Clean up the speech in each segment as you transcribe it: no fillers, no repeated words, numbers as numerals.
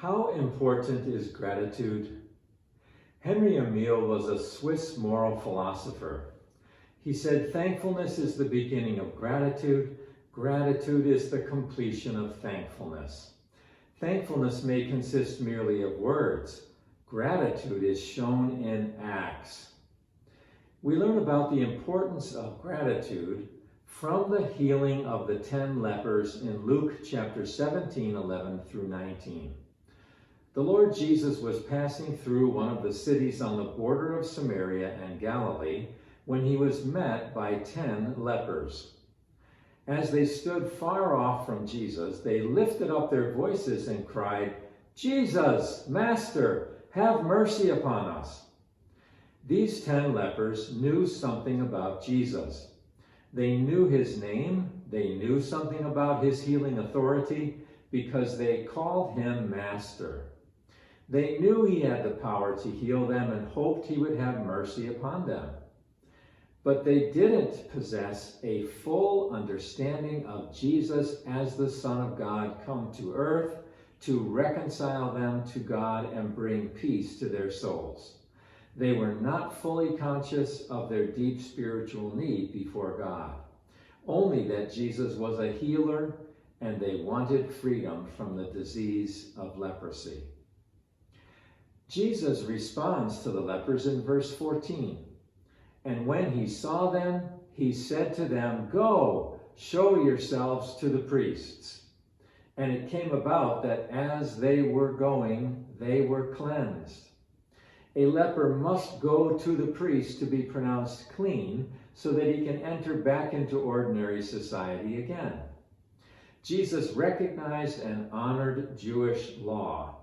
How important is gratitude? Henry Emile was a Swiss moral philosopher. He said, "Thankfulness is the beginning of gratitude. Gratitude is the completion of thankfulness." Thankfulness may consist merely of words. Gratitude is shown in acts. We learn about the importance of gratitude from the healing of the 10 lepers in Luke chapter 17, 11 through 19. The Lord Jesus was passing through one of the cities on the border of Samaria and Galilee when he was met by 10 lepers. As they stood far off from Jesus, they lifted up their voices and cried, "Jesus, Master, have mercy upon us." These 10 lepers knew something about Jesus. They knew his name, they knew something about his healing authority because they called him Master. They knew he had the power to heal them and hoped he would have mercy upon them. But they didn't possess a full understanding of Jesus as the Son of God come to earth to reconcile them to God and bring peace to their souls. They were not fully conscious of their deep spiritual need before God, only that Jesus was a healer and they wanted freedom from the disease of leprosy. Jesus responds to the lepers in verse 14. "And when he saw them, he said to them, 'Go, show yourselves to the priests.' And it came about that as they were going, they were cleansed." A leper must go to the priest to be pronounced clean so that he can enter back into ordinary society again. Jesus recognized and honored Jewish law,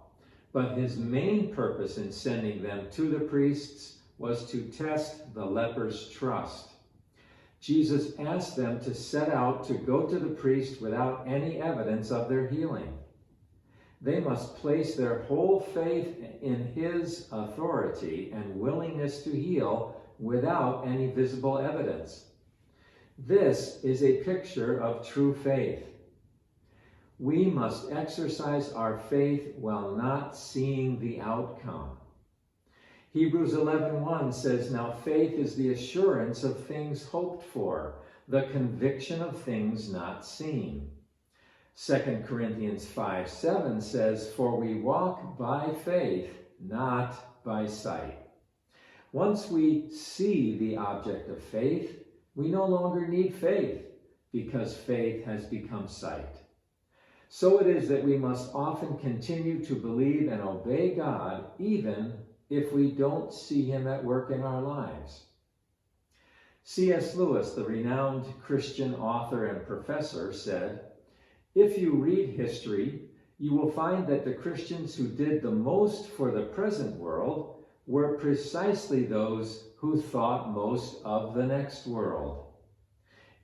but his main purpose in sending them to the priests was to test the lepers' trust. Jesus asked them to set out to go to the priest without any evidence of their healing. They must place their whole faith in his authority and willingness to heal without any visible evidence. This is a picture of true faith. We must exercise our faith while not seeing the outcome. Hebrews 11:1 says, "Now faith is the assurance of things hoped for, the conviction of things not seen." 2 Corinthians 5:7 says, "For we walk by faith, not by sight." Once we see the object of faith, we no longer need faith because faith has become sight. So it is that we must often continue to believe and obey God even if we don't see him at work in our lives. C.S. Lewis, the renowned Christian author and professor, said, "If you read history, you will find that the Christians who did the most for the present world were precisely those who thought most of the next world.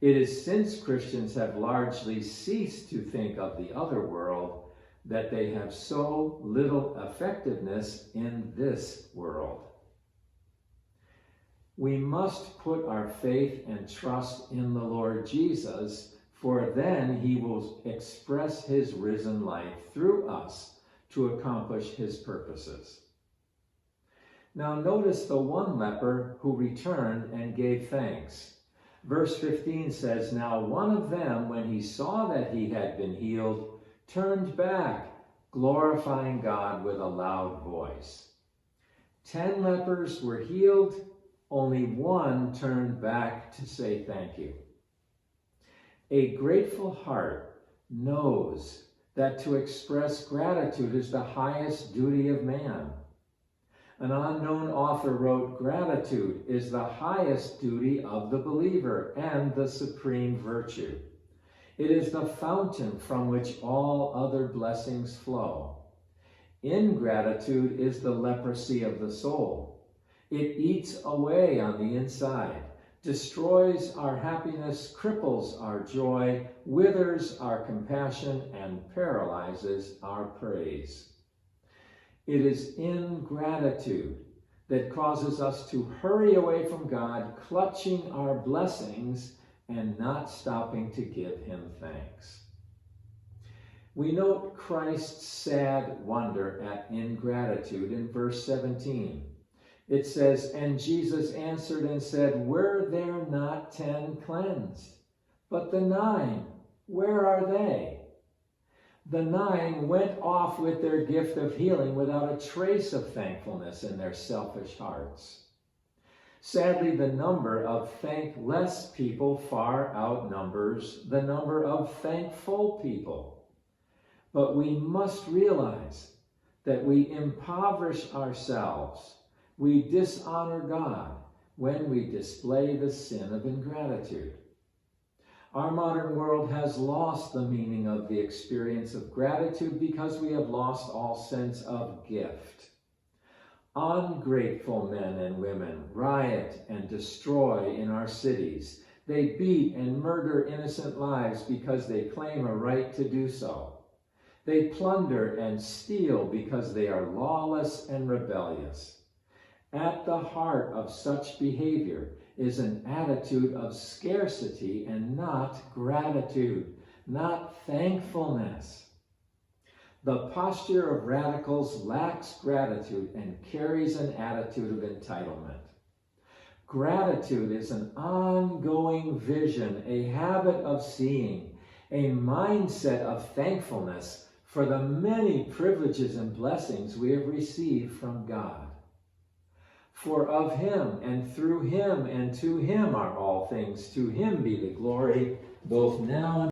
It is since Christians have largely ceased to think of the other world that they have so little effectiveness in this world." We must put our faith and trust in the Lord Jesus, for then he will express his risen life through us to accomplish his purposes. Now notice the one leper who returned and gave thanks. Verse 15 says, "Now one of them, when he saw that he had been healed, turned back, glorifying God with a loud voice." 10 lepers were healed, only one turned back to say thank you. A grateful heart knows that to express gratitude is the highest duty of man. An unknown author wrote, "Gratitude is the highest duty of the believer and the supreme virtue. It is the fountain from which all other blessings flow. Ingratitude is the leprosy of the soul. It eats away on the inside, destroys our happiness, cripples our joy, withers our compassion, and paralyzes our praise. It is ingratitude that causes us to hurry away from God, clutching our blessings and not stopping to give him thanks." We note Christ's sad wonder at ingratitude in verse 17. It says, "And Jesus answered and said, Were there not 10 cleansed? But the 9, where are they? The 9 went off with their gift of healing without a trace of thankfulness in their selfish hearts." Sadly, the number of thankless people far outnumbers the number of thankful people. But we must realize that we impoverish ourselves, we dishonor God when we display the sin of ingratitude. Our modern world has lost the meaning of the experience of gratitude because we have lost all sense of gift. Ungrateful men and women riot and destroy in our cities. They beat and murder innocent lives because they claim a right to do so. They plunder and steal because they are lawless and rebellious. At the heart of such behavior is an attitude of scarcity and not gratitude, not thankfulness. The posture of radicals lacks gratitude and carries an attitude of entitlement. Gratitude is an ongoing vision, a habit of seeing, a mindset of thankfulness for the many privileges and blessings we have received from God. For of him and through him and to him are all things. To him be the glory, both now and